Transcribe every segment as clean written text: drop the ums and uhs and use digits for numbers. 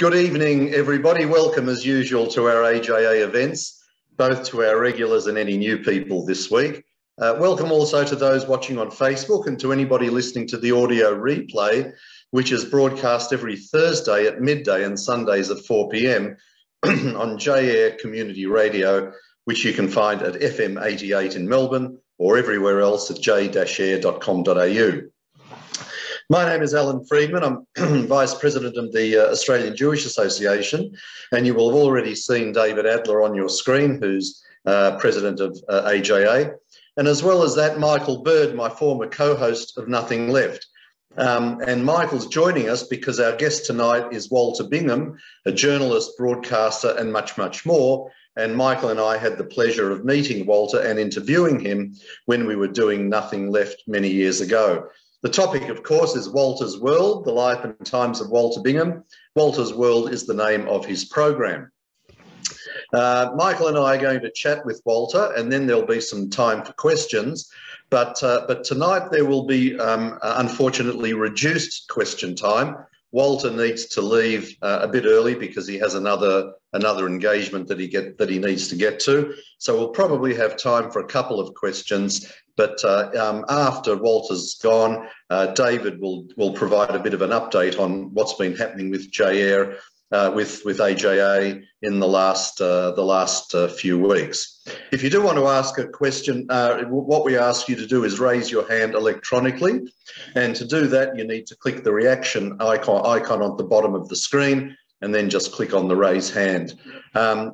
Good evening, everybody. Welcome, as usual, to our AJA events, both to our regulars and any new people this week. Welcome also to those watching on Facebook and to anybody listening to the audio replay, which is broadcast every Thursday at midday and Sundays at 4 p.m. on J-Air Community Radio, which you can find at FM 88 in Melbourne or everywhere else at j-air.com.au. My name is Alan Freedman. I'm Vice President of the Australian Jewish Association, and you will have already seen David Adler on your screen, who's President of AJA. And as well as that, Michael Bird, my former co-host of Nothing Left. And Michael's joining us because our guest tonight is Walter Bingham, a journalist, broadcaster, and much, much more. And Michael and I had the pleasure of meeting Walter and interviewing him when we were doing Nothing Left many years ago. The topic, of course, is Walter's World, the life and times of Walter Bingham. Walter's World is the name of his program. Michael and I are going to chat with Walter, and then there'll be some time for questions. But tonight there will be, unfortunately, reduced question time. Walter needs to leave a bit early because he has another engagement that he needs to get to. So we'll probably have time for a couple of questions. But after Walter's gone, David will provide a bit of an update on what's been happening with J-Air, with AJA in the last few weeks. If you do want to ask a question, what we ask you to do is raise your hand electronically. And to do that, you need to click the reaction icon on the bottom of the screen and then just click on the raise hand.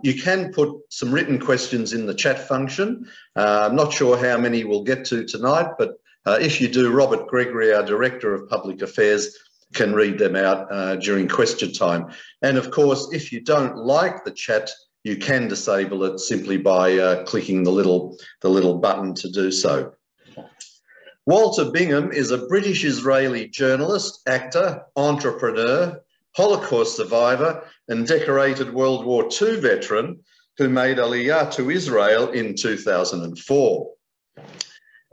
You can put some written questions in the chat function. I'm not sure how many we'll get to tonight, but if you do, Robert Gregory, our Director of Public Affairs, can read them out during question time. And of course, if you don't like the chat, you can disable it simply by clicking the little button to do so. Walter Bingham is a British-Israeli journalist, actor, entrepreneur, Holocaust survivor and decorated World War II veteran who made Aliyah to Israel in 2004.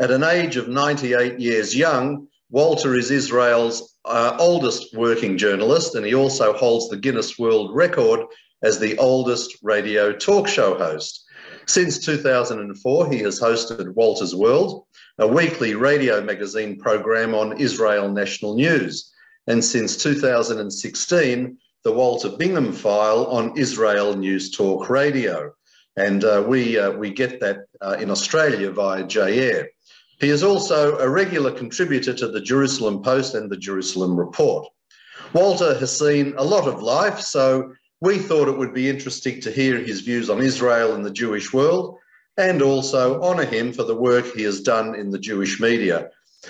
At an age of 98 years young, Walter is Israel's oldest working journalist, and he also holds the Guinness World Record as the oldest radio talk show host. Since 2004, he has hosted Walter's World, a weekly radio magazine program on Israel National News. And since 2016, the Walter Bingham File on Israel News Talk Radio. And we get that in Australia via J-Air. He is also a regular contributor to the Jerusalem Post and the Jerusalem Report. Walter has seen a lot of life, so we thought it would be interesting to hear his views on Israel and the Jewish world, and also honour him for the work he has done in the Jewish media.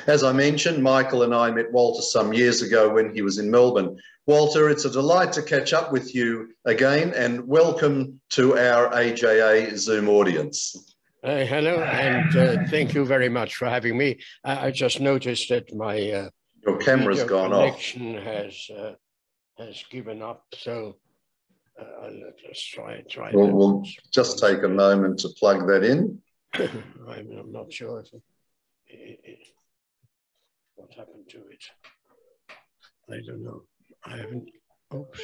As I mentioned, Michael and I met Walter some years ago when he was in Melbourne. Walter, it's a delight to catch up with you again, and welcome to our AJA Zoom audience. Hello, and thank you very much for having me. I just noticed that my your camera's gone connection has given up, so I'll just try. We'll just take a moment to plug that in. I'm not sure what happened to it. I don't know. I haven't. Oops.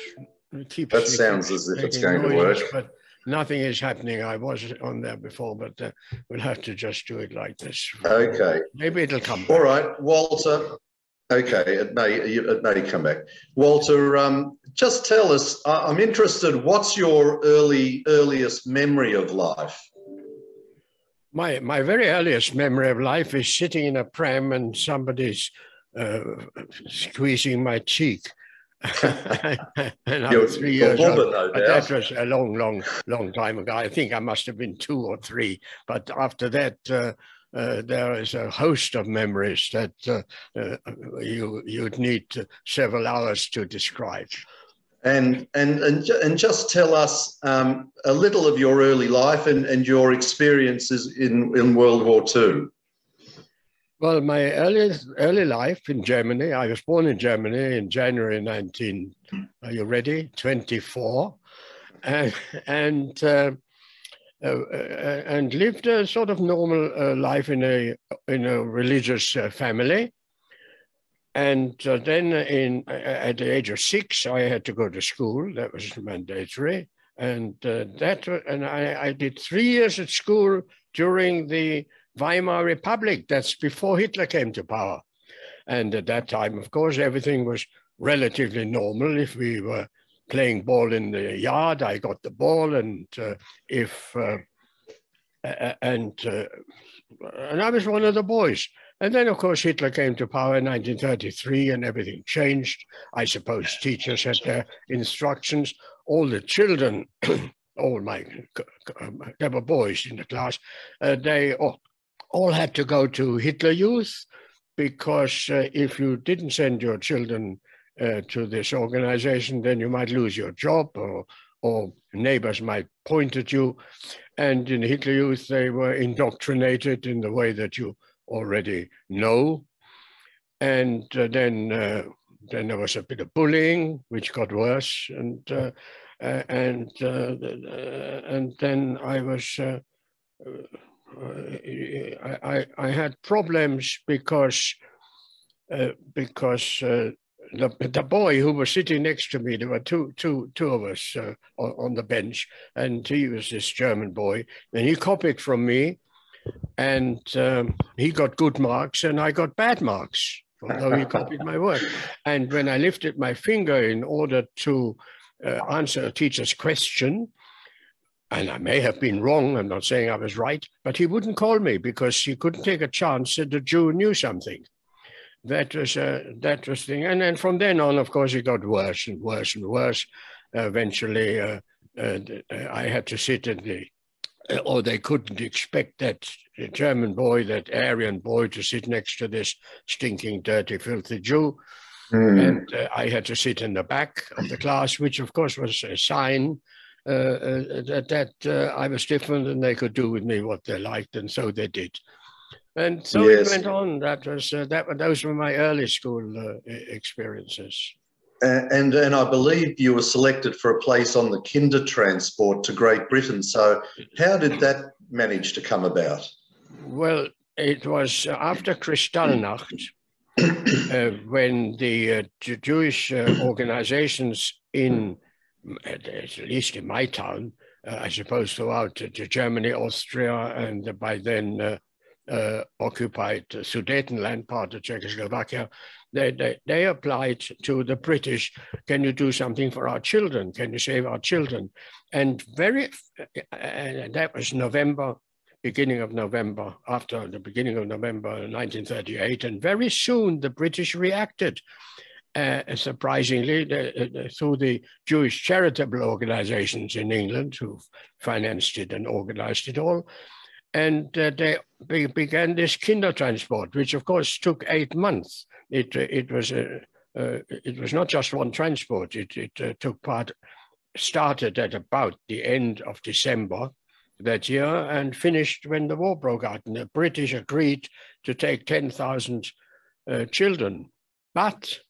That sounds as if it's going to work. But nothing is happening. I was on there before, but we'll have to just do it like this. Okay. Maybe it'll come back. All right, Walter. Okay, it may come back. Walter, just tell us, I'm interested, what's your earliest memory of life? My very earliest memory of life is sitting in a pram and somebody's squeezing my cheek. And I was 3 years old. That was a long time ago. I think I must have been 2 or 3. But after that, there is a host of memories that you'd need several hours to describe. And just tell us a little of your early life and your experiences in World War II. Well, my early life in Germany, I was born in Germany in January 19, are you ready? 24, and lived a sort of normal life in a religious family. And then at the age of 6, I had to go to school. That was mandatory. And I did 3 years at school during the Weimar Republic. That's before Hitler came to power. And at that time, of course, everything was relatively normal. If we were playing ball in the yard, I got the ball, and I was one of the boys. And then, of course, Hitler came to power in 1933 and everything changed. I suppose teachers had their instructions. All the children, there were boys in the class, they all had to go to Hitler Youth, because if you didn't send your children to this organization, then you might lose your job, or neighbors might point at you. And in Hitler Youth, they were indoctrinated in the way that you already know. And then there was a bit of bullying, which got worse. And then I was, I had problems because the boy who was sitting next to me, there were two of us on the bench, and he was this German boy, and he copied from me, and he got good marks and I got bad marks, although he copied my work. And when I lifted my finger in order to answer a teacher's question, and I may have been wrong, I'm not saying I was right, but he wouldn't call me because he couldn't take a chance that the Jew knew something. That was the thing. And then from then on, of course, it got worse and worse and worse. Eventually, I had to sit in or they couldn't expect that German boy, that Aryan boy, to sit next to this stinking, dirty, filthy Jew. And I had to sit in the back of the class, which, of course, was a sign that I was different and they could do with me what they liked, and so they did. And so it went on. Those were my early school experiences. And I believe you were selected for a place on the Kinder transport to Great Britain. So how did that manage to come about? Well, it was after Kristallnacht, when the Jewish organizations at least in my town, I suppose throughout Germany, Austria, and by then occupied Sudetenland, part of Czechoslovakia, they applied to the British, can you do something for our children? Can you save our children? And that was November, beginning of November, after the beginning of November 1938. And very soon the British reacted, surprisingly, through the Jewish charitable organizations in England who financed it and organized it all. And they began this Kinder transport, which of course took 8 months. It was not just one transport. It started at about the end of December that year and finished when the war broke out. And the British agreed to take 10,000 children, but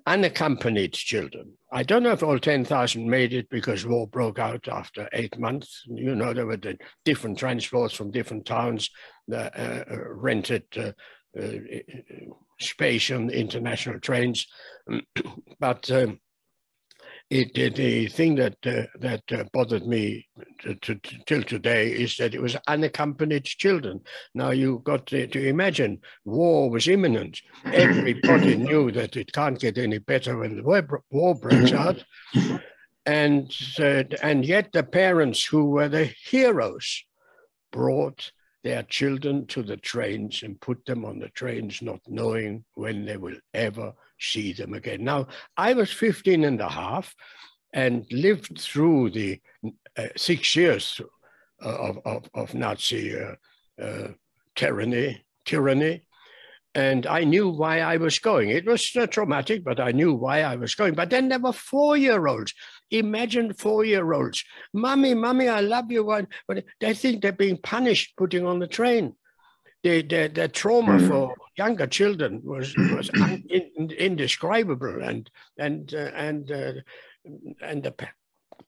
unaccompanied children. I don't know if all 10,000 made it because war broke out after 8 months. You know, there were the different transports from different towns that rented space on international trains. But the thing that bothered me till today is that it was unaccompanied children. Now you got to imagine, war was imminent. Everybody knew that it can't get any better when the war breaks out. And yet the parents, who were the heroes, brought their children to the trains and put them on the trains, not knowing when they will ever see them again. Now, I was 15 and a half and lived through the 6 years of Nazi tyranny, and I knew why I was going. It was traumatic, but I knew why I was going. But then there were 4-year-olds. Imagine 4-year-olds. Mommy, I love you. But they think they're being punished putting on the train. The trauma for younger children was indescribable, and the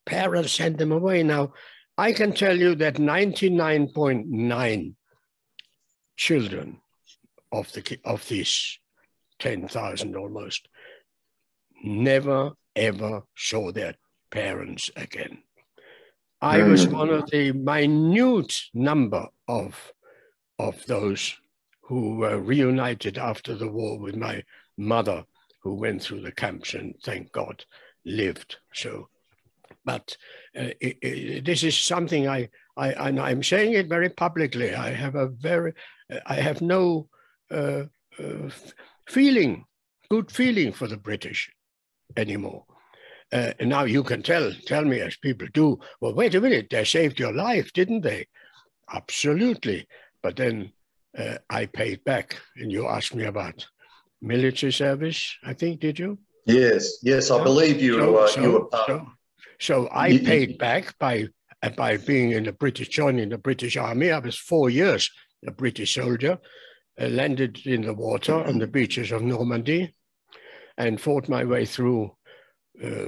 parents sent them away. Now, I can tell you that 99.9 children of these 10,000 almost, never, ever saw their parents again. I was one of the minute number of those who were reunited after the war with my mother, who went through the camps and, thank God, lived. So, but this is something and I'm saying it very publicly. I have no good feeling for the British anymore. And now you can tell me, as people do, well, wait a minute, they saved your life, didn't they? Absolutely. But then I paid back, and you asked me about military service, I think, did you? Yes, I believe you were part. So I paid back by being joining the British Army. I was 4 years a British soldier, landed in the water on the beaches of Normandy, and fought my way through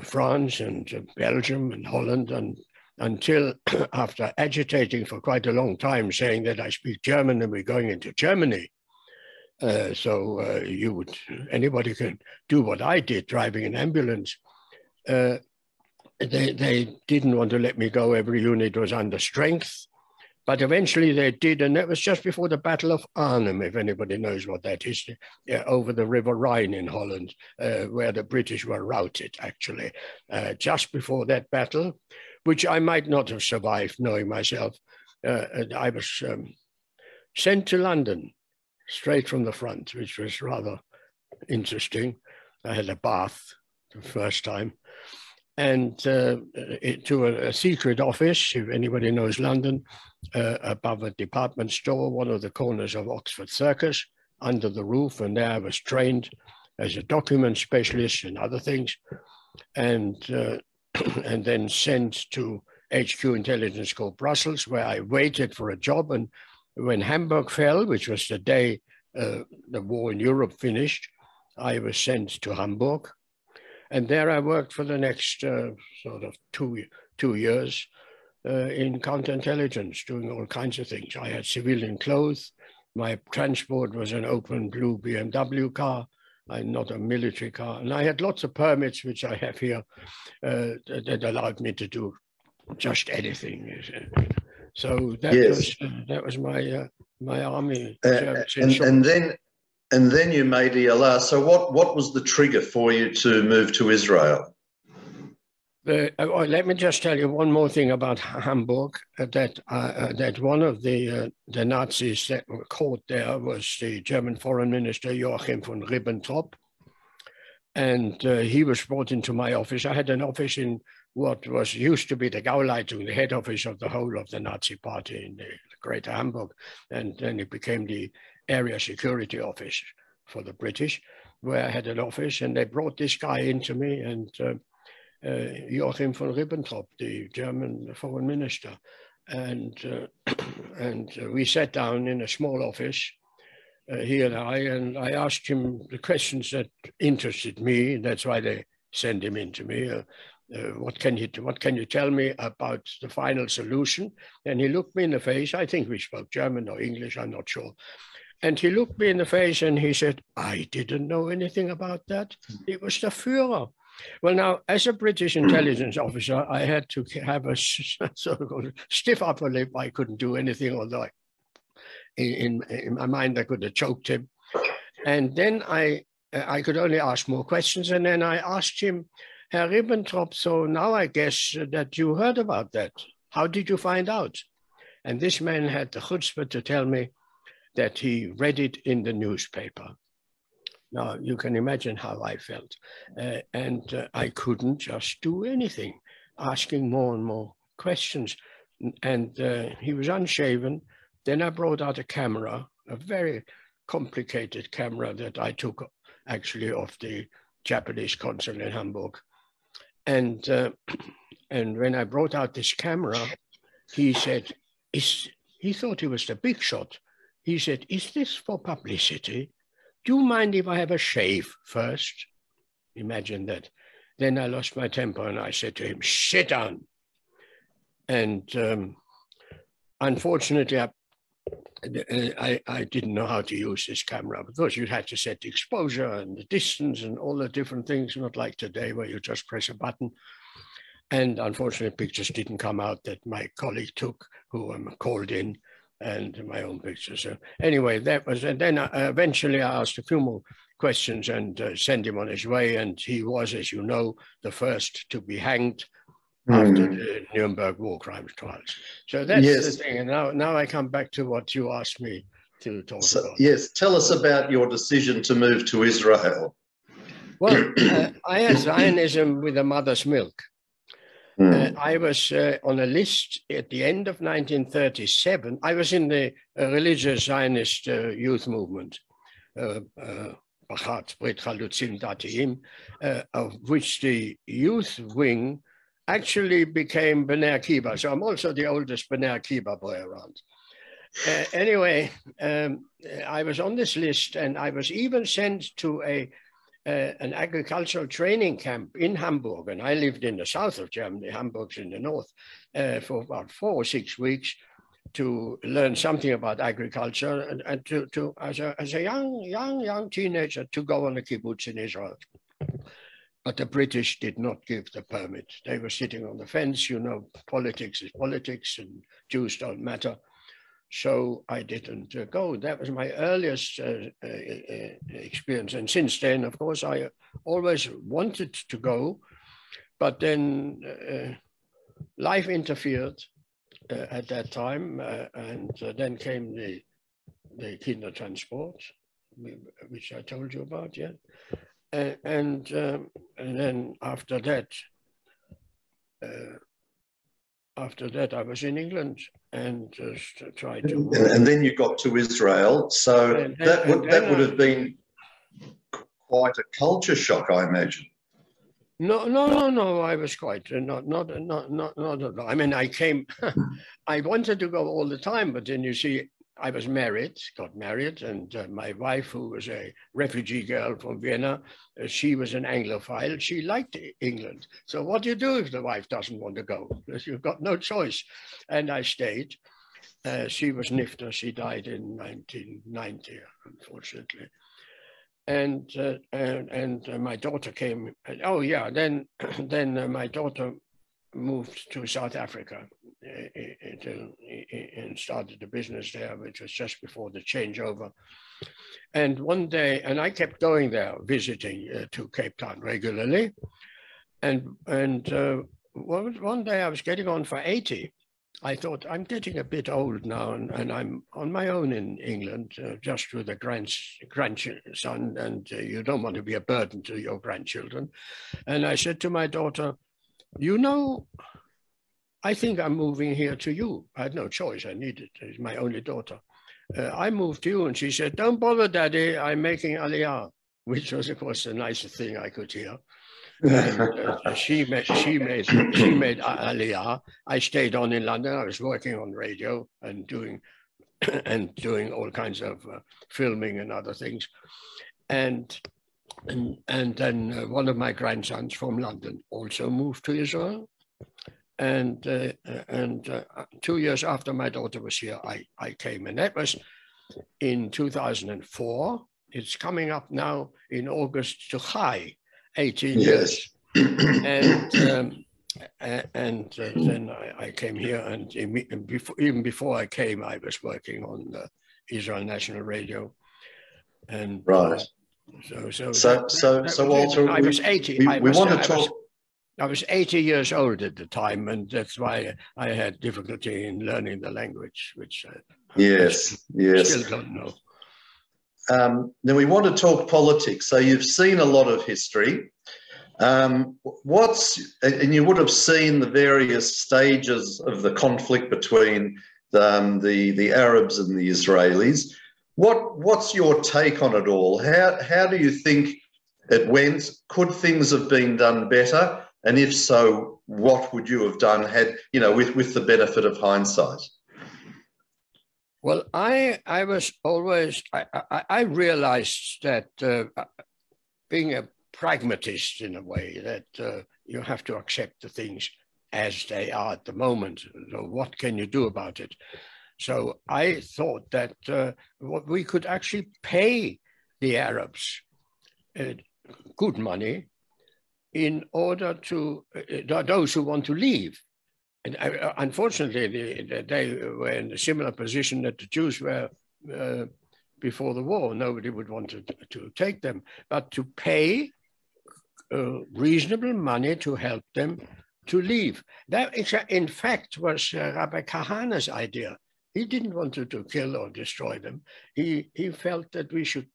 France and Belgium and Holland, and until after agitating for quite a long time, saying that I speak German and we're going into Germany. Anybody can do what I did, driving an ambulance. They didn't want to let me go. Every unit was under strength. But eventually they did, and that was just before the Battle of Arnhem, if anybody knows what that is, over the River Rhine in Holland, where the British were routed, actually. Just before that battle, which I might not have survived, knowing myself, I was sent to London, straight from the front, which was rather interesting. I had a bath the first time. And to a secret office, if anybody knows London, above a department store, one of the corners of Oxford Circus, under the roof. And there I was trained as a document specialist and other things, and then sent to HQ Intelligence Corps Brussels, where I waited for a job. And when Hamburg fell, which was the day the war in Europe finished, I was sent to Hamburg. And there I worked for the next sort of two years in counterintelligence, doing all kinds of things. I had civilian clothes. My transport was an open blue BMW car, not a military car. And I had lots of permits, which I have here, that allowed me to do just anything. So that was my army service. And then you made ELR. So what was the trigger for you to move to Israel? Let me just tell you one more thing about Hamburg, that one of the Nazis that were caught there was the German Foreign Minister Joachim von Ribbentrop. And he was brought into my office. I had an office in what used to be the Gauleitung, the head office of the whole of the Nazi party in the Greater Hamburg. And then it became the area security office for the British, where I had an office, and they brought this guy into me, and Joachim von Ribbentrop, the German foreign minister, and we sat down in a small office, he and I asked him the questions that interested me. That's why they sent him into me. What can you tell me about the final solution? And he looked me in the face. I think we spoke German or English, I'm not sure. And he looked me in the face and he said, I didn't know anything about that. It was the Führer. Well, now, as a British intelligence officer, I had to have a sort of stiff upper lip. I couldn't do anything, although in my mind I could have choked him. And then I could only ask more questions. And then I asked him, Herr Ribbentrop, so now I guess that you heard about that. How did you find out? And this man had the chutzpah to tell me that he read it in the newspaper. Now, you can imagine how I felt. And I couldn't just do anything, asking more and more questions. And he was unshaven. Then I brought out a camera, a very complicated camera that I took actually off the Japanese consul in Hamburg. And when I brought out this camera, he said, he thought he was the big shot. He said, is this for publicity? Do you mind if I have a shave first? Imagine that. Then I lost my temper and I said to him, sit down. And unfortunately, I didn't know how to use this camera because you had to set the exposure and the distance and all the different things, not like today where you just press a button. And unfortunately, pictures didn't come out that my colleague took, who called in, and my own pictures. So anyway, that was, and then eventually I asked a few more questions and sent him on his way. And he was, as you know, the first to be hanged after the Nuremberg war crimes trials. So that's the thing. And now I come back to what you asked me to talk about. Yes, tell us about your decision to move to Israel. Well, I had Zionism with a mother's milk. I was on a list at the end of 1937. I was in the religious Zionist youth movement, of which the youth wing actually became B'nai Akiva. So I'm also the oldest B'nai Akiva boy around. Anyway, I was on this list, and I was even sent to an agricultural training camp in Hamburg, and I lived in the south of Germany. Hamburg's in the north, for about 4 or 6 weeks to learn something about agriculture, and to as a young teenager to go on a kibbutz in Israel. But the British did not give the permit. They were sitting on the fence. You know, politics is politics, and Jews don't matter. So I didn't go. That was my earliest experience. And since then, of course, I always wanted to go, but then life interfered at that time. And then came the Kindertransport, which I told you about, yeah. And then after that, I was in England and just tried to. And then you got to Israel, so that would have been quite a culture shock, I imagine. No. I was quite not at all. I mean, I came. I wanted to go all the time, but then you see, I was got married, and my wife, who was a refugee girl from Vienna, she was an Anglophile. She liked England. So what do you do if the wife doesn't want to go? You've got no choice. And I stayed. She was Nifta. She died in 1990, unfortunately. And my daughter came. Oh yeah, then my daughter moved to South Africa and started a business there, which was just before the changeover. And one day, and I kept going there, visiting to Cape Town regularly. And one day I was getting on for 80. I thought, I'm getting a bit old now, and I'm on my own in England, just with a grandson, and you don't want to be a burden to your grandchildren. And I said to my daughter, you know, I think I'm moving here to you. I had no choice. I needed it. It's my only daughter. I moved to you. And she said, don't bother, Daddy. I'm making Aliyah, which was, of course, the nicest thing I could hear. And she made Aliyah. I stayed on in London. I was working on radio and doing all kinds of filming and other things. And then one of my grandsons from London also moved to Israel. And 2 years after my daughter was here, I came, and that was in 2004. It's coming up now in August to Chai, 18 years. And then I came here, and even before I came, I was working on the Israel National Radio. And right. So Walter, I was 80. I was 80 years old at the time, and that's why I had difficulty in learning the language, which I still don't know. Now we want to talk politics. So you've seen a lot of history. And you would have seen the various stages of the conflict between the Arabs and the Israelis. What's your take on it all? How do you think it went? Could things have been done better? And if so, what would you have done with the benefit of hindsight? Well, I realized that being a pragmatist in a way, that you have to accept the things as they are at the moment. So what can you do about it? So I thought that we could actually pay the Arabs good money in order to those who want to leave. And unfortunately, they were in a similar position that the Jews were before the war. Nobody would want to take them, but to pay reasonable money to help them to leave. That, in fact, was Rabbi Kahana's idea. He didn't want to kill or destroy them. He felt that we should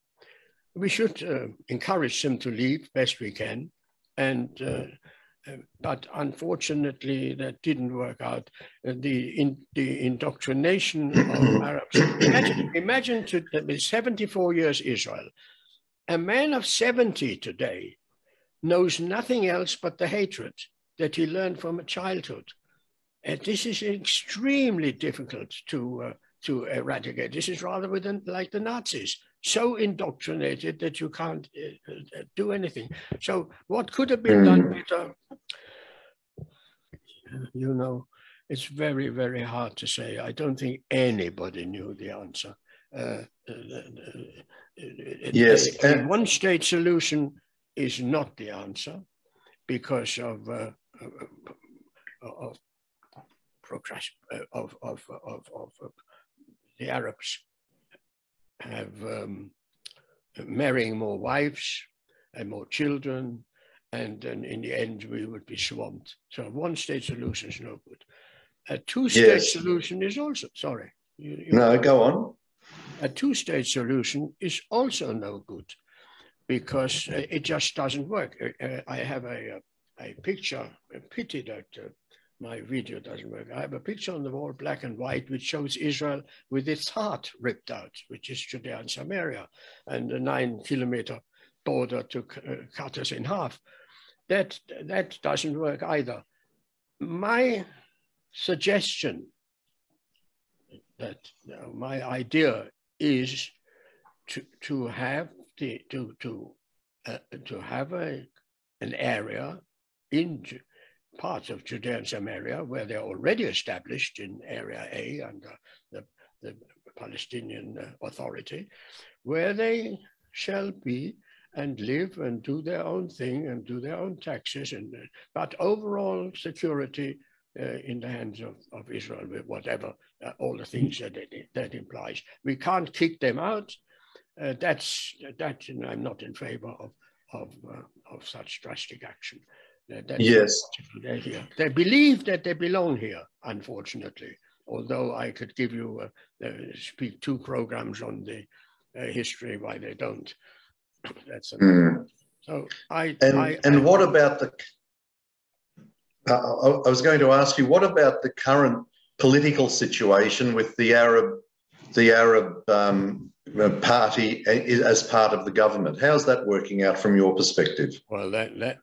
encourage them to leave best we can, and but unfortunately that didn't work out. The indoctrination of Arabs. Imagine 74 years Israel. A man of 70 today knows nothing else but the hatred that he learned from a childhood. And this is extremely difficult to eradicate. This is rather like the Nazis, so indoctrinated that you can't do anything. So what could have been done better? You know, it's very, very hard to say. I don't think anybody knew the answer. Yes. A one-state solution is not the answer because of the Arabs have marrying more wives and more children, and then in the end we would be swamped. So a one-state solution is no good. A two-state solution is also, sorry. No, go on. A two-state solution is also no good because it just doesn't work. I have a picture, a pity that my video doesn't work. I have a picture on the wall, black and white, which shows Israel with its heart ripped out, which is Judea and Samaria, and a 9-kilometer border to cut us in half. That doesn't work either. My suggestion, my idea is to have an area in parts of Judea and Samaria where they're already established in Area A under the Palestinian Authority, where they shall be and live and do their own thing and do their own taxes, but overall security in the hands of Israel, with whatever all the things that implies. We can't kick them out. I'm not in favor of such drastic action. Yes. They're here. They believe that they belong here, unfortunately, although I could give you, speak 2 programs on the history why they don't. That's so what about the, I was going to ask you, what about the current political situation with the Arab party as part of the government? How's that working out from your perspective? Well,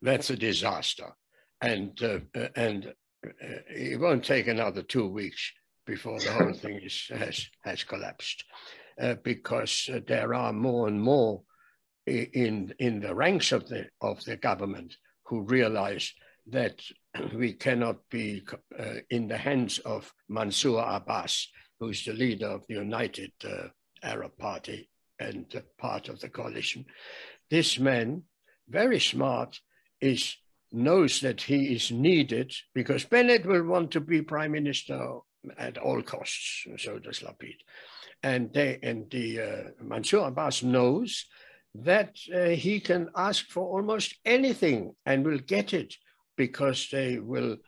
that's a disaster, and it won't take another 2 weeks before the whole thing has collapsed, because there are more and more in the ranks of the government who realize that we cannot be in the hands of Mansour Abbas, who's the leader of the United Arab Party and part of the coalition. This man, very smart, knows that he is needed because Bennett will want to be prime minister at all costs, so does Lapid. And Mansour Abbas knows that he can ask for almost anything and will get it, because they will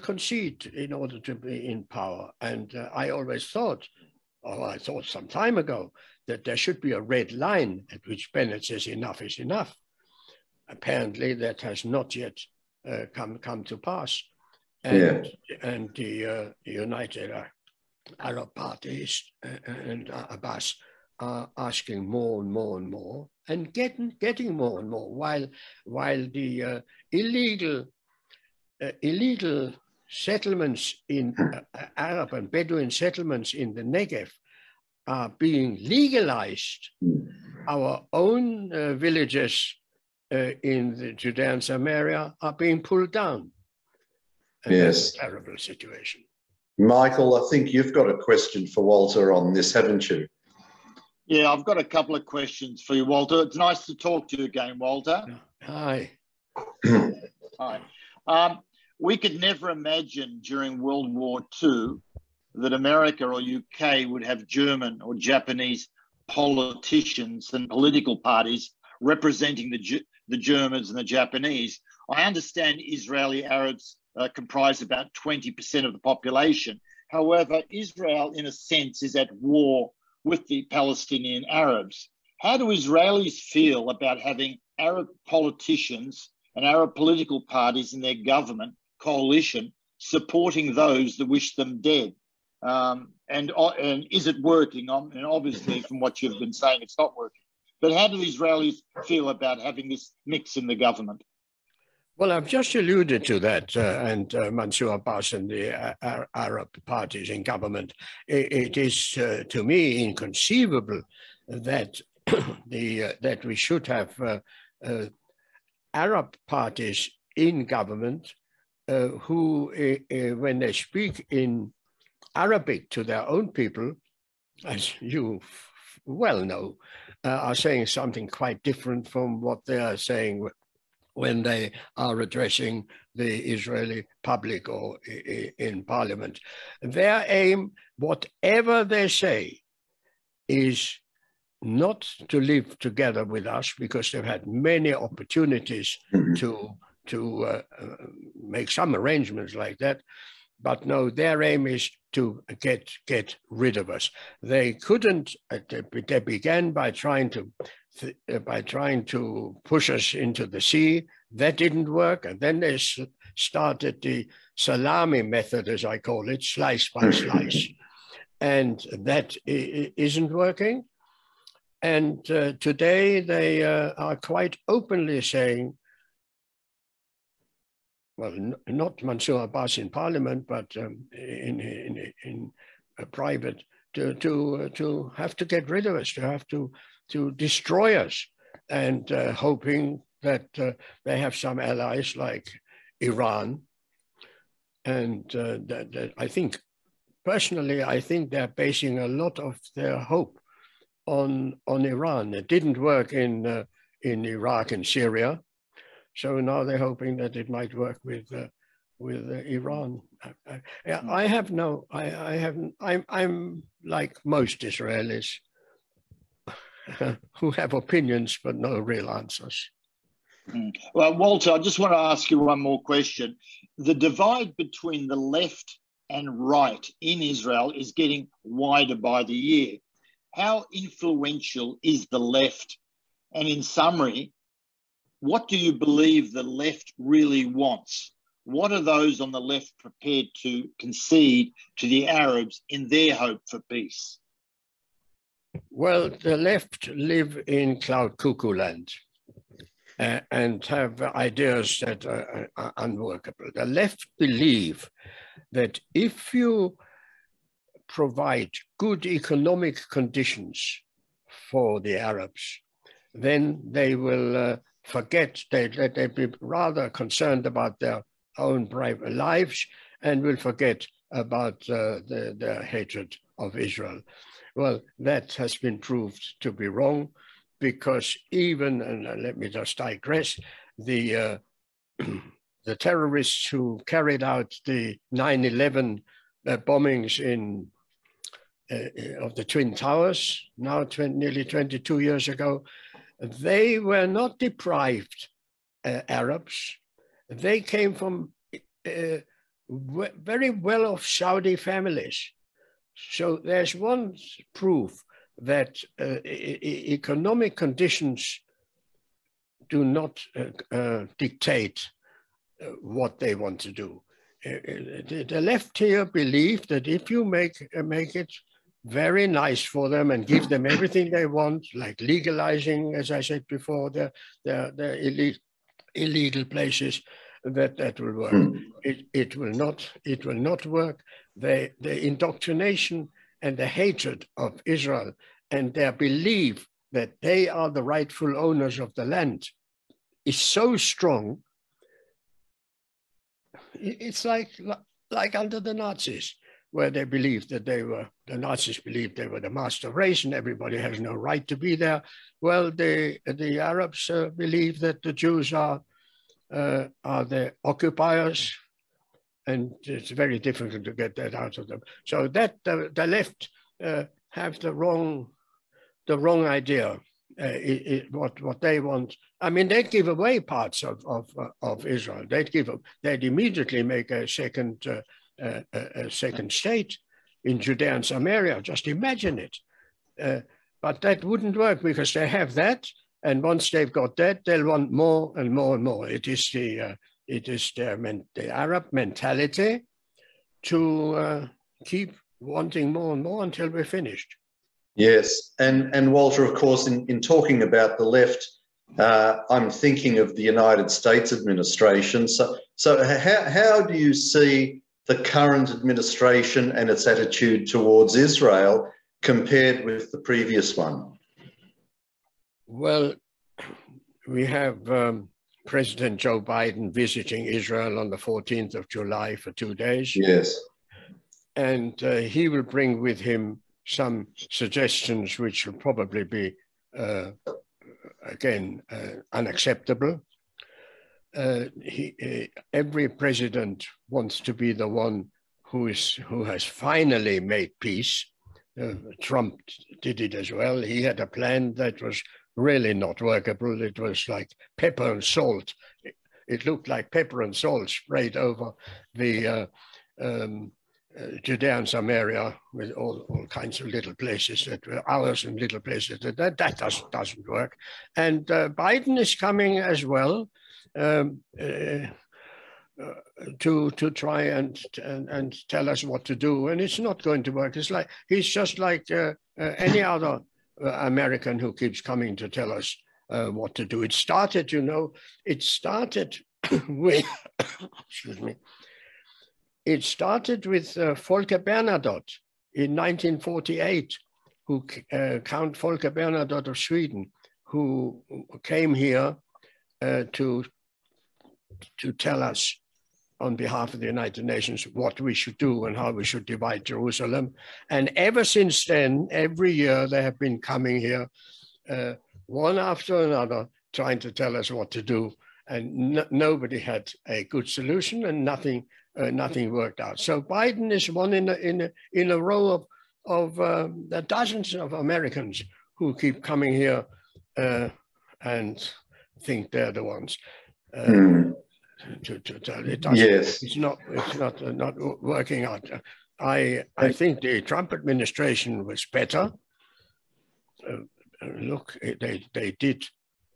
concede in order to be in power. And I always thought, I thought some time ago, that there should be a red line at which Bennett says enough is enough. Apparently that has not yet come to pass. And the United Arab parties and Abbas are asking more and more and more, and getting more and more, while the illegal settlements in Arab and Bedouin settlements in the Negev are being legalized. Our own villages in the Judea and Samaria are being pulled down. And that's a terrible situation. Michael, I think you've got a question for Walter on this, haven't you? Yeah, I've got a couple of questions for you, Walter. It's nice to talk to you again, Walter. Hi. Hi. We could never imagine during World War II that America or UK would have German or Japanese politicians and political parties representing the Germans and the Japanese. I understand Israeli Arabs comprise about 20% of the population. However, Israel, in a sense, is at war with the Palestinian Arabs. How do Israelis feel about having Arab politicians and Arab political parties in their government coalition supporting those that wish them dead? And is it working? And obviously, from what you've been saying, it's not working. But how do the Israelis feel about having this mix in the government? Well, I've just alluded to that, and Mansour Abbas and the Arab parties in government. It is, to me, inconceivable that that we should have Arab parties in government who, when they speak in Arabic to their own people, as you well know, are saying something quite different from what they are saying when they are addressing the Israeli public or in parliament. Their aim, whatever they say, is not to live together with us, because they've had many opportunities to make some arrangements like that. But no, their aim is to get rid of us. They couldn't. They began by trying to push us into the sea. That didn't work, and then they started the salami method, as I call it, slice by slice, and that isn't working. And today they are quite openly saying, well, not Mansour Abbas in parliament, but in private, to have to get rid of us, to have to destroy us, and hoping that they have some allies like Iran. And I think, personally, I think they're basing a lot of their hope on Iran. It didn't work in Iraq and Syria. So now they're hoping that it might work with Iran. I'm like most Israelis who have opinions but no real answers. Well, Walter, I just want to ask you one more question. The divide between the left and right in Israel is getting wider by the year. How influential is the left? And in summary, what do you believe the left really wants? What are those on the left prepared to concede to the Arabs in their hope for peace? Well, the left live in cloud cuckoo land and have ideas that are unworkable. The left believe that if you provide good economic conditions for the Arabs, then they will forget, they'd be rather concerned about their own private lives and will forget about their hatred of Israel. Well, that has been proved to be wrong, because even, and let me just digress, the terrorists who carried out the 9/11 bombings of the Twin Towers, now nearly 22 years ago, they were not deprived Arabs. They came from very well-off Saudi families. So there's one proof that economic conditions do not dictate what they want to do. The left here believe that if you make it very nice for them and give them everything they want, like legalizing, as I said before, their illegal places, that will work. It will not work. The indoctrination and the hatred of Israel and their belief that they are the rightful owners of the land is so strong. It's like under the Nazis. where they believed that the Nazis believed they were the master race and everybody has no right to be there. Well, the Arabs believe that the Jews are the occupiers, and it's very difficult to get that out of them. So that the left have the wrong idea. What they want. I mean, they'd give away parts of Israel. They'd immediately make a second state in Judea and Samaria. Just imagine it. But that wouldn't work because they have that, and once they've got that, they'll want more and more and more. It is the Arab mentality to keep wanting more and more until we're finished. Yes, and Walter, of course, in talking about the left, I'm thinking of the United States administration. So how do you see the current administration and its attitude towards Israel compared with the previous one? Well, we have President Joe Biden visiting Israel on the 14th of July for 2 days. Yes. And he will bring with him some suggestions which will probably be, again, unacceptable. Every president wants to be the one who has finally made peace. Trump did it as well. He had a plan that was really not workable. It was like pepper and salt. It looked like pepper and salt sprayed over the Judea and Samaria with all kinds of little places that were ours and little places that doesn't work. And Biden is coming as well to try and tell us what to do, and it's not going to work. It's like he's just like any other American who keeps coming to tell us what to do. It started with excuse me. It started with Volker Bernadotte in 1948, Count Volker Bernadotte of Sweden, who came here to tell us on behalf of the United Nations what we should do and how we should divide Jerusalem. And ever since then, every year they have been coming here, one after another, trying to tell us what to do. And nobody had a good solution, and nothing worked out. So Biden is one in a row of the dozens of Americans who keep coming here and think they're the ones. To tell it doesn't. Yes. It's not working out. I think the Trump administration was better. Look, they did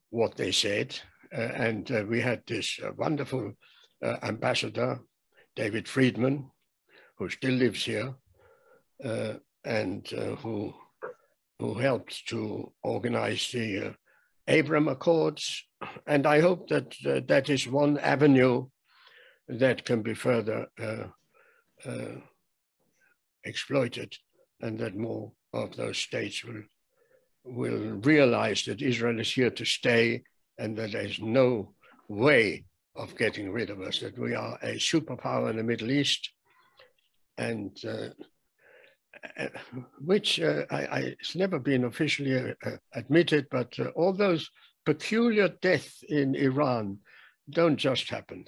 what they said, and we had this wonderful ambassador, David Friedman, who still lives here, and who helped to organize the Abraham Accords. And I hope that that is one avenue that can be further exploited, and that more of those states will realize that Israel is here to stay, and that there's no way of getting rid of us, that we are a superpower in the Middle East, and which it's never been officially admitted, but all those peculiar deaths in Iran don't just happen.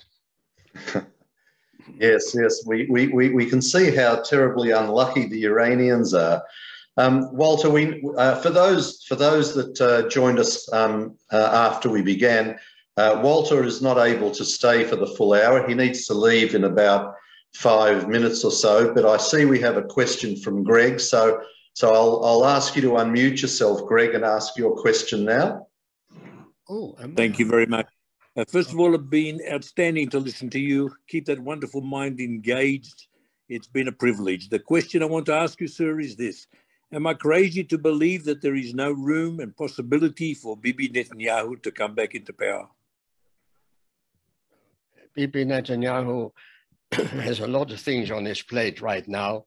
Yes, we can see how terribly unlucky the Iranians are. Walter, for those that joined us after we began, Walter is not able to stay for the full hour. He needs to leave in about 5 minutes or so, but I see we have a question from Greg. So I'll ask you to unmute yourself, Greg, and ask your question now. Oh, thank you very much. First of all, it's been outstanding to listen to you. Keep that wonderful mind engaged. It's been a privilege. The question I want to ask you, sir, is this. Am I crazy to believe that there is no room and possibility for Bibi Netanyahu to come back into power? Bibi Netanyahu has a lot of things on his plate right now,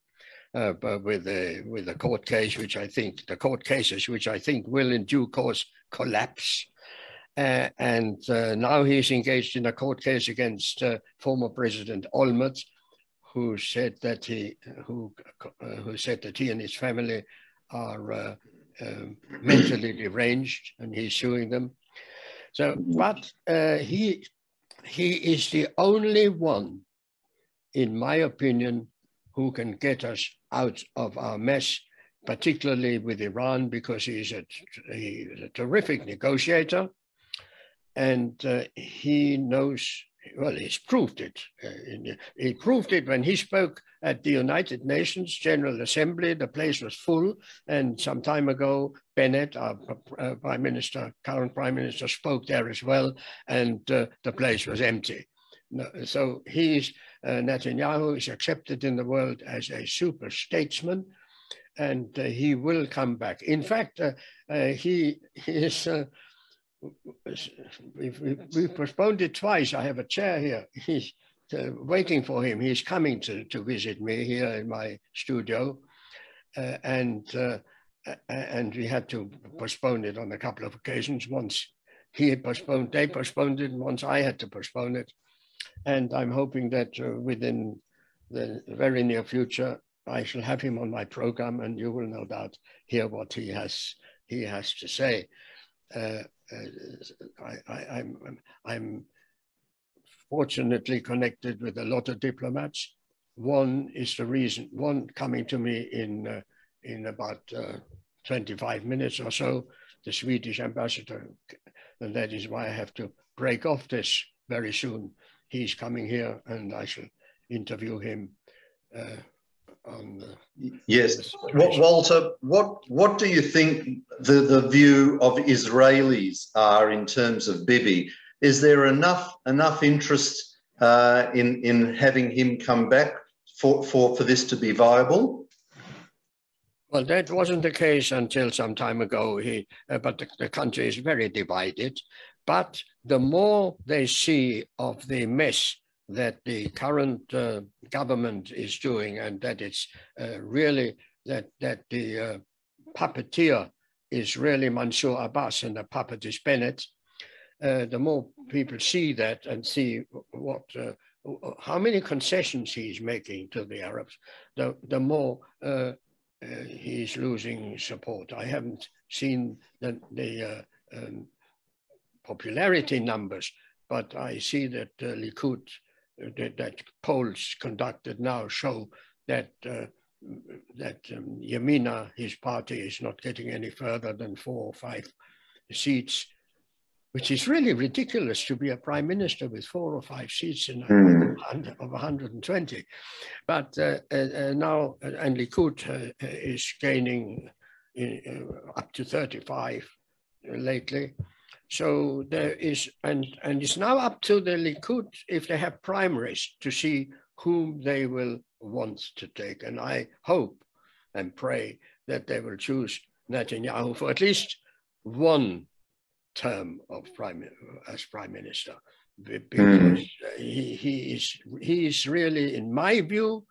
but with the court case, the court cases, which I think will in due course collapse. And now he's engaged in a court case against former President Olmert, who said that he and his family are mentally deranged, and he's suing them. So, but he is the only one, in my opinion, who can get us out of our mess, particularly with Iran, because he is a terrific negotiator, and he knows. Well, he's proved it. He proved it when he spoke at the United Nations General Assembly. The place was full, and some time ago, Bennett, our Prime Minister, current Prime Minister, spoke there as well, and the place was empty. So Netanyahu is accepted in the world as a super statesman, and he will come back. In fact, he is. We postponed it twice. I have a chair here. He's waiting for him. He's coming to visit me here in my studio, and we had to postpone it on a couple of occasions. Once they postponed it, and once I had to postpone it. And I'm hoping that within the very near future, I shall have him on my program, and you will no doubt hear what he has to say. I'm fortunately connected with a lot of diplomats. One coming to me in about 25 minutes or so, the Swedish ambassador, and that is why I have to break off this very soon. He's coming here, and I shall interview him. Yes, Walter. What do you think the view of Israelis are in terms of Bibi? Is there enough interest in having him come back for this to be viable? Well, that wasn't the case until some time ago. But the country is very divided. But the more they see of the mess that the current government is doing, and that it's really that the puppeteer is really Mansour Abbas and the puppet is Bennett, the more people see that and see how many concessions he's making to the Arabs, the more he's losing support. I haven't seen the popularity numbers, but I see that Likud, that polls conducted now show that Yamina, his party, is not getting any further than 4 or 5 seats, which is really ridiculous to be a prime minister with 4 or 5 seats of 120. But now, and Likud is gaining up to 35 lately. So there is, and it's now up to the Likud, if they have primaries, to see whom they will want to take. And I hope and pray that they will choose Netanyahu for at least one term of as prime minister, because he is really, in my view,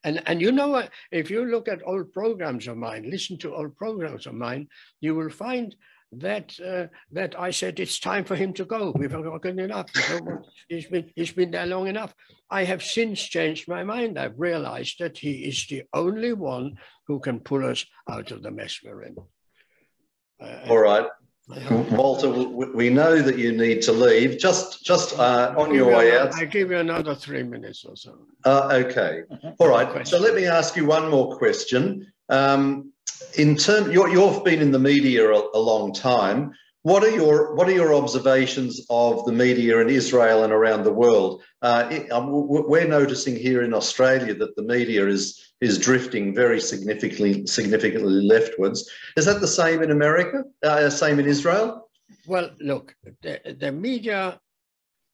and you know, if you look at old programs of mine, listen to old programs of mine, you will find that I said it's time for him to go. We've gotten enough. He's been there long enough. I have since changed my mind. I've realized that he is the only one who can pull us out of the mess we're in. All right. Walter, we know that you need to leave. Just on your way out. I'll give you another 3 minutes or so. Okay. All right. So let me ask you one more question. In terms, you've been in the media a long time. What are your observations of the media in Israel and around the world? We're noticing here in Australia that the media is drifting very significantly leftwards. Is that the same in America? Same in Israel? Well, look, the media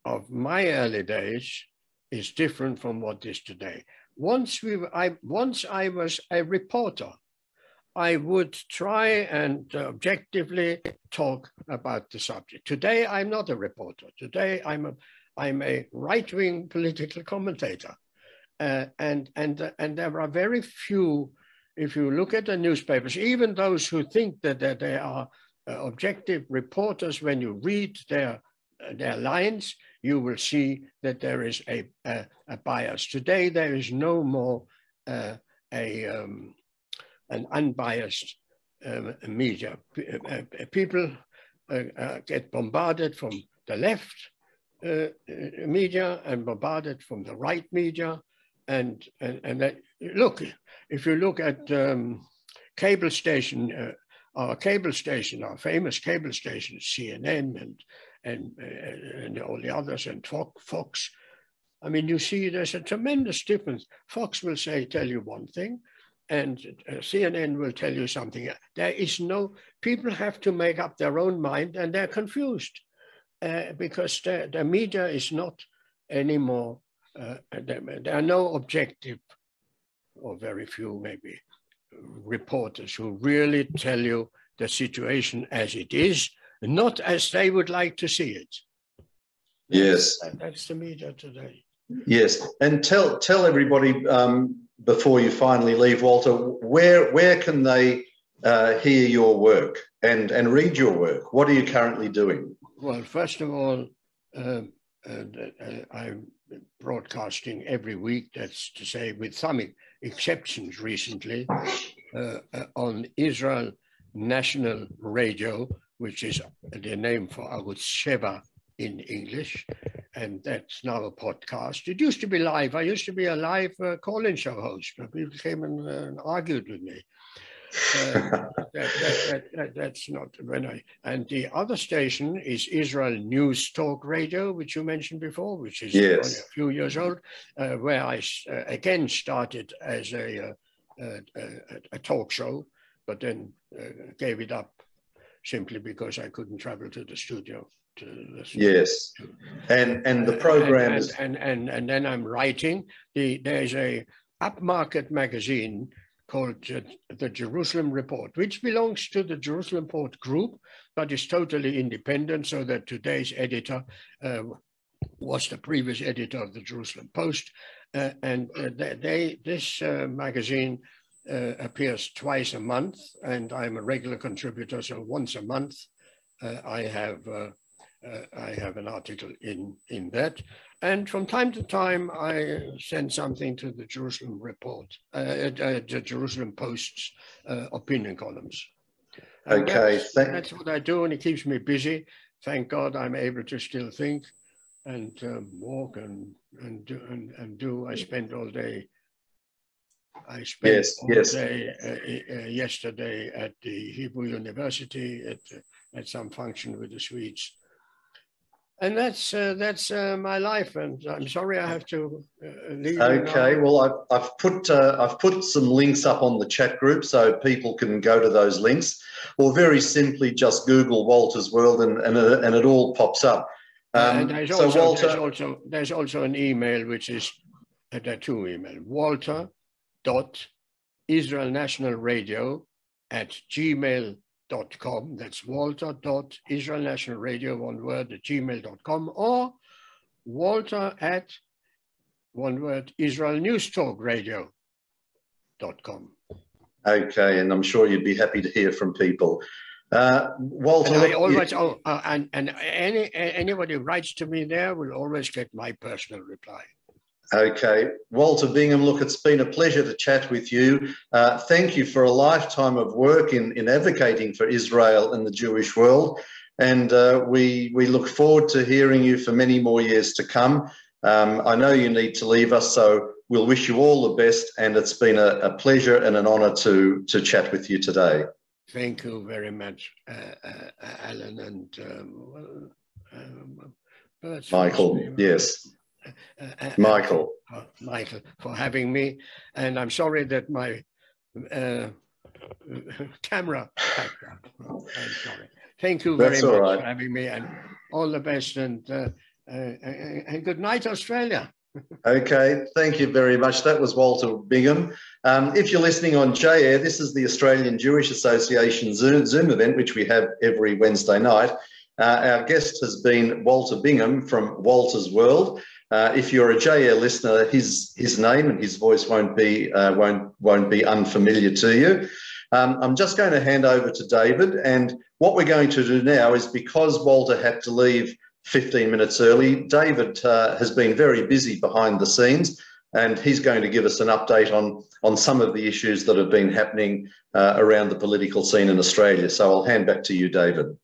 of my early days is different from what is today. Once I was a reporter, I would try and objectively talk about the subject. Today, I'm not a reporter. Today, I'm a right-wing political commentator. And there are very few, if you look at the newspapers, even those who think that they are objective reporters, when you read their their lines, you will see that there is a bias. Today, there is no more an unbiased media. People get bombarded from the left media and bombarded from the right media, and that, look, if you look at cable station, our famous cable station, CNN and all the others, and Fox. I mean, you see, there's a tremendous difference. Fox will tell you one thing, and CNN will tell you something. There is no, people have to make up their own mind, and they're confused because the media is not anymore, there are no objective, or very few maybe, reporters who really tell you the situation as it is, not as they would like to see it. Yes. That's the media today. Yes, and tell everybody before you finally leave, Walter, where can they hear your work and read your work? What are you currently doing? Well, first of all, I'm broadcasting every week, that's to say, with some exceptions recently, on Israel National Radio, which is the name for Arutz Sheva in English, and that's now a podcast. It used to be live. I used to be a live call-in show host, but people came and argued with me. That's not when I. And the other station is Israel News Talk Radio, which you mentioned before, which is only a few years old, where I again started as a talk show, but then gave it up simply because I couldn't travel to the studio. Yes, and the program is... And then I'm writing. There's a upmarket magazine called the Jerusalem Report, which belongs to the Jerusalem Report group, but is totally independent, so that today's editor was the previous editor of the Jerusalem Post. This magazine appears twice a month, and I'm a regular contributor, so once a month I have an article in that. And from time to time, I send something to the Jerusalem Report, the Jerusalem Post's opinion columns. And okay, that's what I do, and it keeps me busy. Thank God I'm able to still think and walk and do. I spent all day. I spent all day yesterday at the Hebrew University at some function with the Swedes. And that's my life, and I'm sorry I have to leave. Okay, well, I've put some links up on the chat group so people can go to those links, or very simply just Google Walter's World and it all pops up. And there's also an email which is there are two emails: walter.israelnationalradio@gmail.com. That's walter.israelnationalradio, one word, @gmail.com, or walter@israelnewstalkradio.com. Okay, and I'm sure you'd be happy to hear from people. Walter, and I always, anybody who writes to me there will always get my personal reply. Okay, Walter Bingham, look, it's been a pleasure to chat with you. Thank you for a lifetime of work in advocating for Israel and the Jewish world. And we look forward to hearing you for many more years to come. I know you need to leave us, so we'll wish you all the best. And it's been a pleasure and an honor to chat with you today. Thank you very much, Alan and Michael, yes. Michael, for having me, and I'm sorry that my camera packed up. I'm sorry. Thank you very much for having me, and all the best, and good night, Australia. Okay, thank you very much. That was Walter Bingham. If you're listening on J-Air, this is the Australian Jewish Association Zoom event, which we have every Wednesday night. Our guest has been Walter Bingham from Walter's World. If you're a J-Air listener, his name and his voice won't be unfamiliar to you. I'm just going to hand over to David, and what we're going to do now is, because Walter had to leave 15 minutes early. David has been very busy behind the scenes, and he's going to give us an update on some of the issues that have been happening around the political scene in Australia. So I'll hand back to you, David.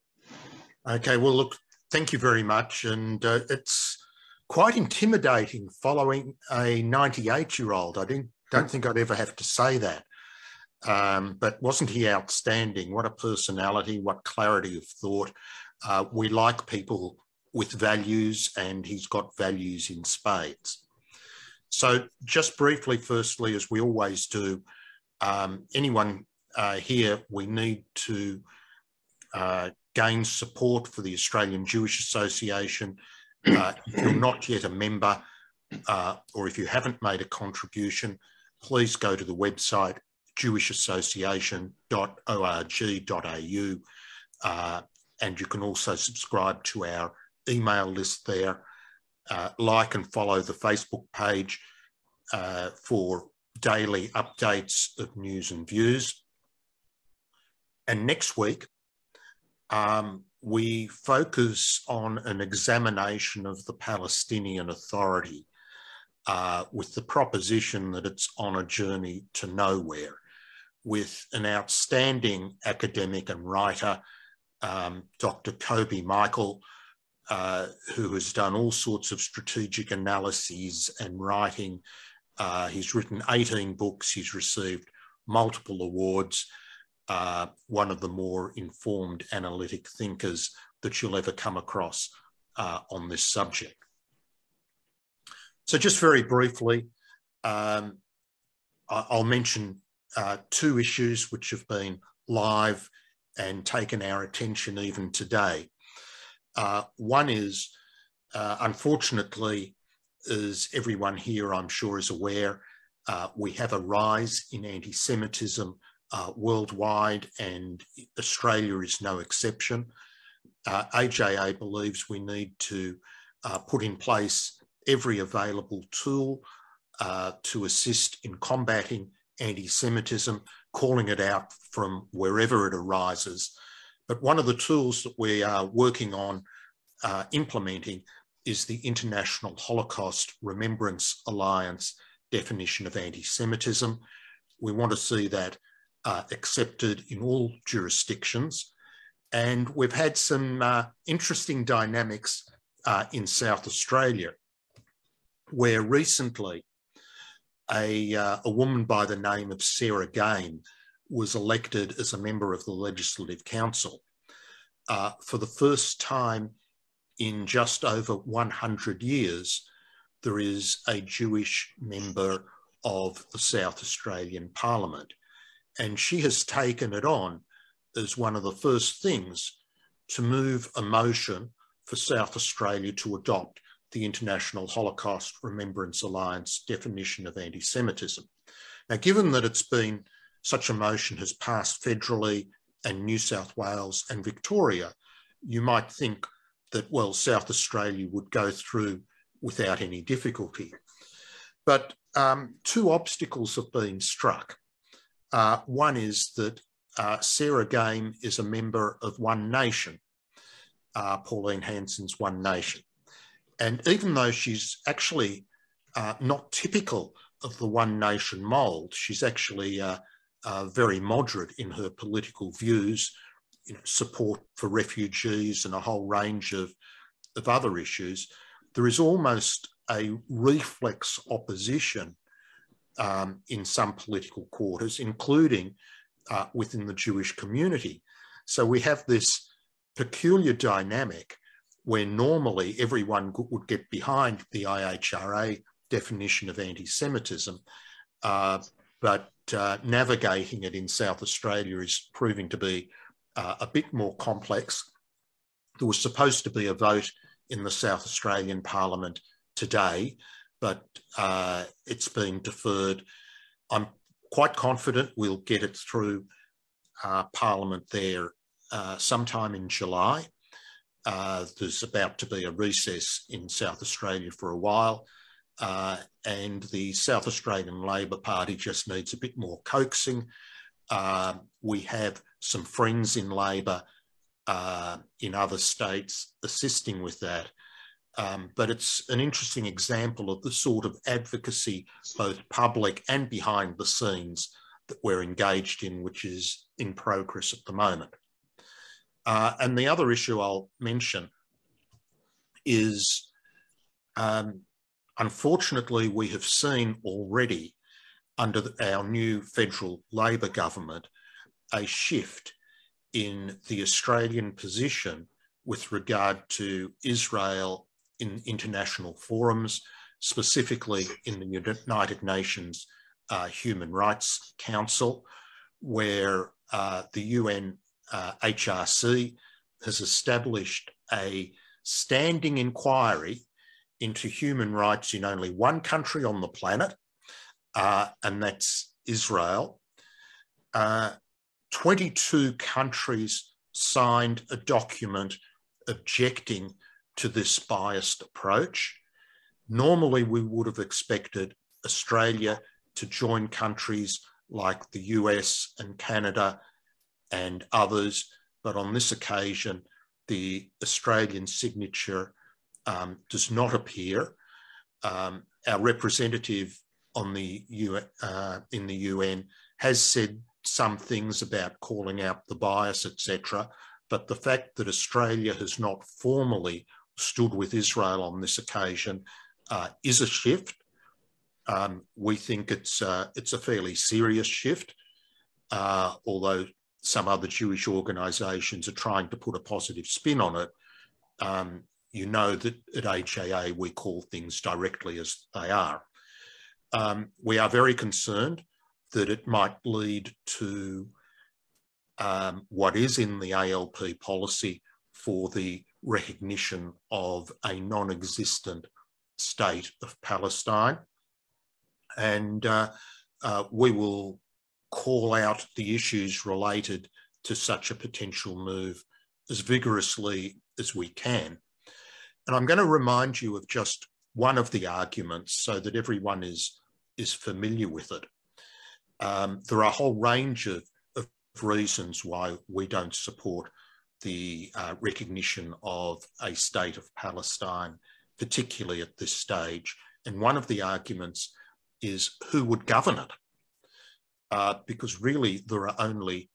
Okay, well, look, thank you very much. And it's quite intimidating following a 98-year-old. I don't think I'd ever have to say that. But wasn't he outstanding? What a personality, what clarity of thought. We like people with values, and he's got values in spades. So just briefly, firstly, as we always do, anyone here, we need to gain support for the Australian Jewish Association. If you're not yet a member, or if you haven't made a contribution, please go to the website jewishassociation.org.au, and you can also subscribe to our email list there. Like and follow the Facebook page for daily updates of news and views. And next week, we focus on an examination of the Palestinian Authority with the proposition that it's on a journey to nowhere, with an outstanding academic and writer, Dr. Kobe Michael, who has done all sorts of strategic analyses and writing. He's written 18 books, he's received multiple awards, one of the more informed analytic thinkers that you'll ever come across on this subject. So just very briefly, I'll mention two issues which have been live and taken our attention even today. One is, unfortunately, as everyone here I'm sure is aware, we have a rise in anti-Semitism worldwide, and Australia is no exception. AJA believes we need to put in place every available tool to assist in combating anti-Semitism, calling it out from wherever it arises. But one of the tools that we are working on implementing is the International Holocaust Remembrance Alliance definition of anti-Semitism. We want to see that accepted in all jurisdictions. And we've had some interesting dynamics in South Australia, where recently a woman by the name of Sarah Game was elected as a member of the Legislative Council. For the first time in just over 100 years, there is a Jewish member of the South Australian Parliament. And she has taken it on as one of the first things to move a motion for South Australia to adopt the International Holocaust Remembrance Alliance definition of anti-Semitism. Now, given that it's been such a motion has passed federally and New South Wales and Victoria, you might think that, well, South Australia would go through without any difficulty. But two obstacles have been struck. One is that Sarah Game is a member of One Nation, Pauline Hanson's One Nation. And even though she's actually not typical of the One Nation mould, she's actually very moderate in her political views, you know, support for refugees and a whole range of other issues. There is almost a reflex opposition in some political quarters, including within the Jewish community. So we have this peculiar dynamic where normally everyone would get behind the IHRA definition of anti-Semitism, but navigating it in South Australia is proving to be a bit more complex. There was supposed to be a vote in the South Australian Parliament today, but it's been deferred. I'm quite confident we'll get it through Parliament there sometime in July. There's about to be a recess in South Australia for a while, and the South Australian Labor Party just needs a bit more coaxing. We have some friends in Labor in other states assisting with that. But it's an interesting example of the sort of advocacy, both public and behind the scenes, that we're engaged in, which is in progress at the moment. And the other issue I'll mention is, unfortunately, we have seen already under our new federal Labor government a shift in the Australian position with regard to Israel in international forums, specifically in the United Nations Human Rights Council, where the UN HRC has established a standing inquiry into human rights in only one country on the planet, and that's Israel. 22 countries signed a document objecting to this biased approach. Normally, we would have expected Australia to join countries like the US and Canada and others, but on this occasion, the Australian signature does not appear. Our representative on the in the UN has said some things about calling out the bias, etc., but the fact that Australia has not formally stood with Israel on this occasion is a shift. We think it's a fairly serious shift, although some other Jewish organisations are trying to put a positive spin on it. You know that at HAA we call things directly as they are. We are very concerned that it might lead to what is in the ALP policy for the recognition of a non-existent state of Palestine. And we will call out the issues related to such a potential move as vigorously as we can. And I'm going to remind you of just one of the arguments so that everyone is familiar with it. There are a whole range of reasons why we don't support the recognition of a state of Palestine, particularly at this stage. And one of the arguments is who would govern it? Because really there are only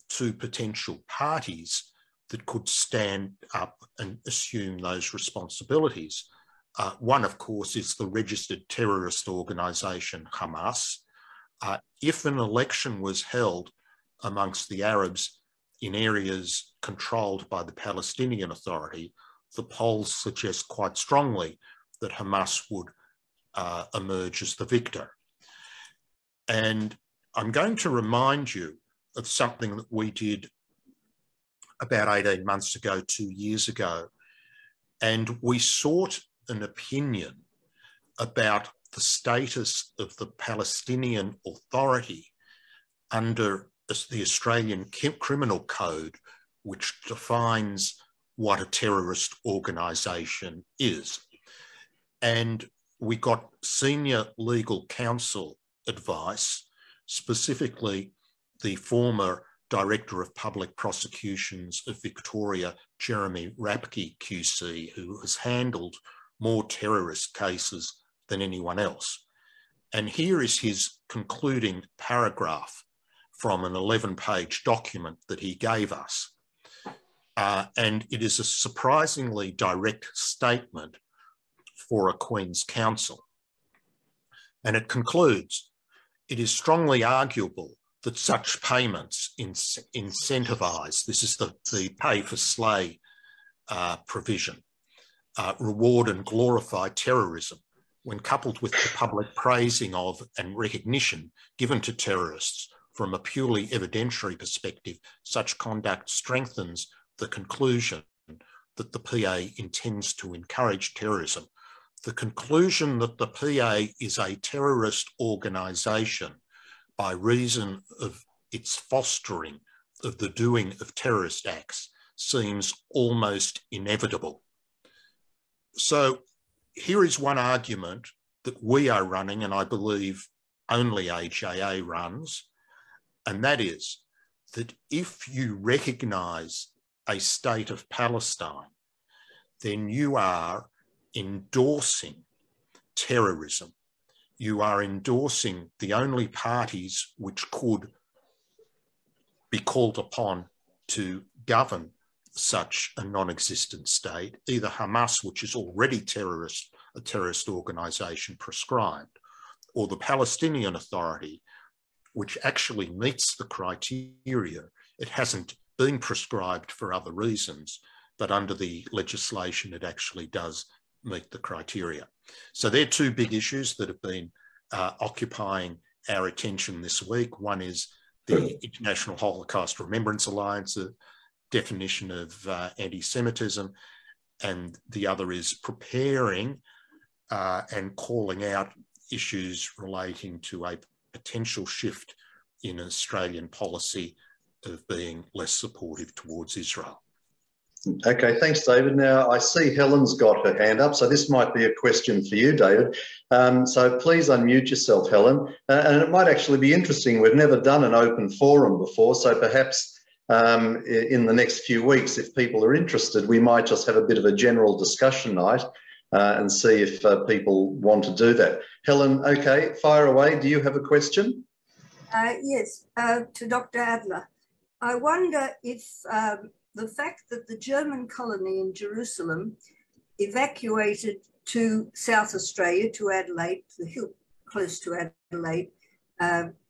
two potential parties that could stand up and assume those responsibilities. One, of course, is the registered terrorist organisation Hamas. If an election was held amongst the Arabs in areas controlled by the Palestinian Authority, the polls suggest quite strongly that Hamas would emerge as the victor. And I'm going to remind you of something that we did about 18 months ago, 2 years ago, and we sought an opinion about the status of the Palestinian Authority under the Australian Criminal Code, which defines what a terrorist organisation is. And we got senior legal counsel advice, specifically the former Director of Public Prosecutions of Victoria, Jeremy Rapke QC, who has handled more terrorist cases than anyone else. And here is his concluding paragraph from an 11-page document that he gave us. And it is a surprisingly direct statement for a Queen's Counsel. And it concludes, it is strongly arguable that such payments incentivise, this is the pay for slay provision, reward and glorify terrorism when coupled with the public praising of and recognition given to terrorists from a purely evidentiary perspective. Such conduct strengthens the conclusion that the PA intends to encourage terrorism. The conclusion that the PA is a terrorist organisation by reason of its fostering of the doing of terrorist acts seems almost inevitable. So here is one argument that we are running, and I believe only HAA runs, and that is that if you recognise a state of Palestine, then you are endorsing terrorism. You are endorsing the only parties which could be called upon to govern such a non-existent state, either Hamas, which is already a terrorist organisation prescribed, or the Palestinian Authority, which actually meets the criteria. It hasn't been prescribed for other reasons, but under the legislation, it actually does meet the criteria. So they're two big issues that have been occupying our attention this week. One is the International Holocaust Remembrance Alliance, a definition of anti-Semitism, and the other is preparing and calling out issues relating to a potential shift in Australian policy of being less supportive towards Israel. Okay, thanks, David. Now, I see Helen's got her hand up, so this might be a question for you, David. So please unmute yourself, Helen. And it might actually be interesting. We've never done an open forum before, so perhaps in the next few weeks, if people are interested, we might just have a bit of a general discussion night and see if people want to do that. Helen, okay, fire away. Do you have a question? Yes, to Dr. Adler. I wonder if the fact that the German colony in Jerusalem evacuated to South Australia, to Adelaide, the hill close to Adelaide,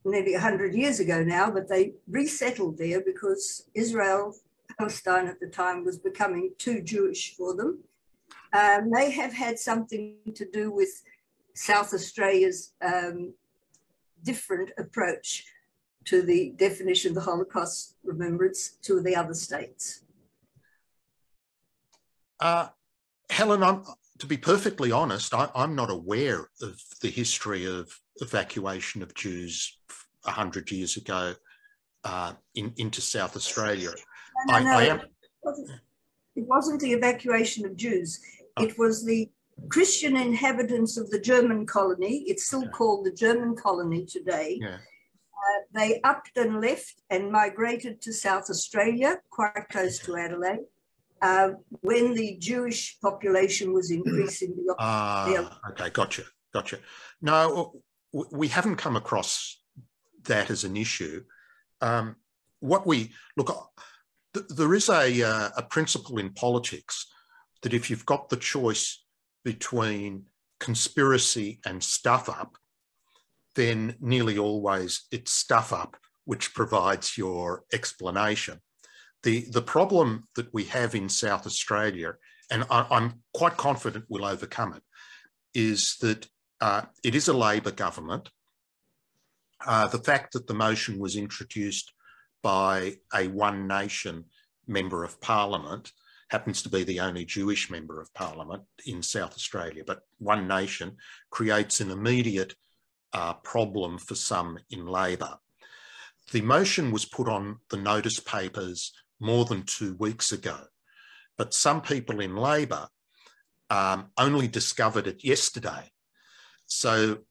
nearly 100 years ago now, but they resettled there because Israel, Palestine at the time, was becoming too Jewish for them. May have had something to do with South Australia's different approach to the definition of the Holocaust remembrance to the other states. Helen, to be perfectly honest, I'm not aware of the history of evacuation of Jews 100 years ago into South Australia. No, it wasn't the evacuation of Jews. It was the Christian inhabitants of the German colony. It's still called the German colony today. Yeah. They upped and left and migrated to South Australia, quite close to Adelaide, when the Jewish population was increasing. Okay, gotcha. No, we haven't come across that as an issue. There is a principle in politics that if you've got the choice between conspiracy and stuff up, then nearly always it's stuff up which provides your explanation. The problem that we have in South Australia, and I'm quite confident we'll overcome it, is that it is a Labor government. The fact that the motion was introduced by a One Nation member of Parliament, happens to be the only Jewish member of Parliament in South Australia, but One Nation creates an immediate problem for some in Labor. The motion was put on the notice papers more than 2 weeks ago, but some people in Labor only discovered it yesterday. So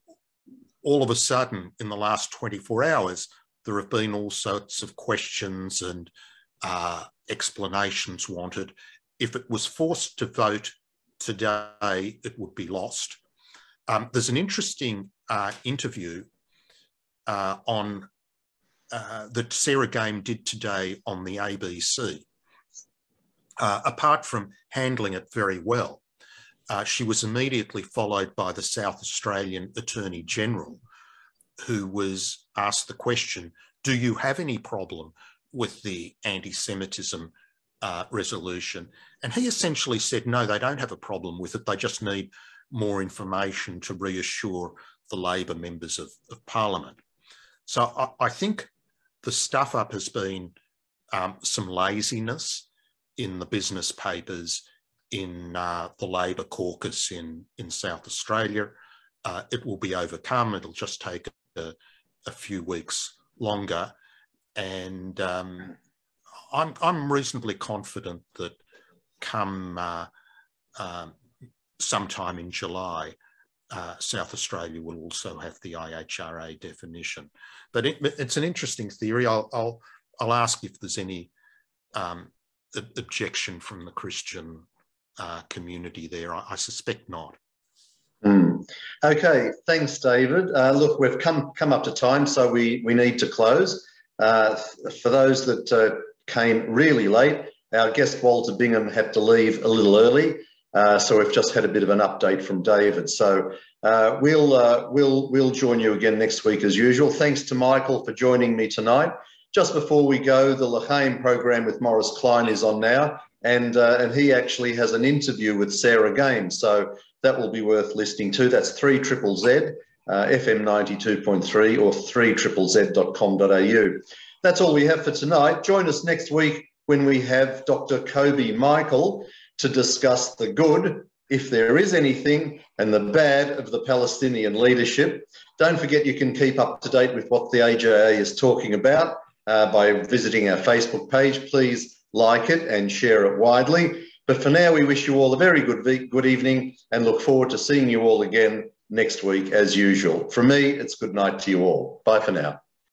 all of a sudden, in the last 24 hours, there have been all sorts of questions and explanations wanted. If it was forced to vote today, it would be lost. There's an interesting interview that Sarah Game did today on the ABC. Apart from handling it very well, she was immediately followed by the South Australian Attorney General, who was asked the question, do you have any problem with the anti-Semitism resolution? And he essentially said, no, they don't have a problem with it. They just need more information to reassure the Labor members of Parliament. So I think the stuff up has been some laziness in the business papers in the Labor caucus in South Australia. It will be overcome. It'll just take a few weeks longer. And I'm reasonably confident that come sometime in July, South Australia will also have the IHRA definition. But it's an interesting theory. I'll ask if there's any objection from the Christian community there. I suspect not. Okay, thanks, David. Look, we've come up to time, so we need to close. For those that came really late, our guest Walter Bingham had to leave a little early, so we've just had a bit of an update from David. So we'll join you again next week as usual. Thanks to Michael for joining me tonight. Just before we go, the L'Chaim program with Morris Klein is on now, and he actually has an interview with Sarah Gaines, so that will be worth listening to. That's 3ZZZ, FM 92.3 or 3ZZZ.com.au. That's all we have for tonight. Join us next week when we have Dr. Kobe Michael to discuss the good, if there is anything, and the bad of the Palestinian leadership. Don't forget you can keep up to date with what the AJA is talking about by visiting our Facebook page. Please like it and share it widely. But for now, we wish you all a very good evening and look forward to seeing you all again next week as usual. From me, it's good night to you all. Bye for now.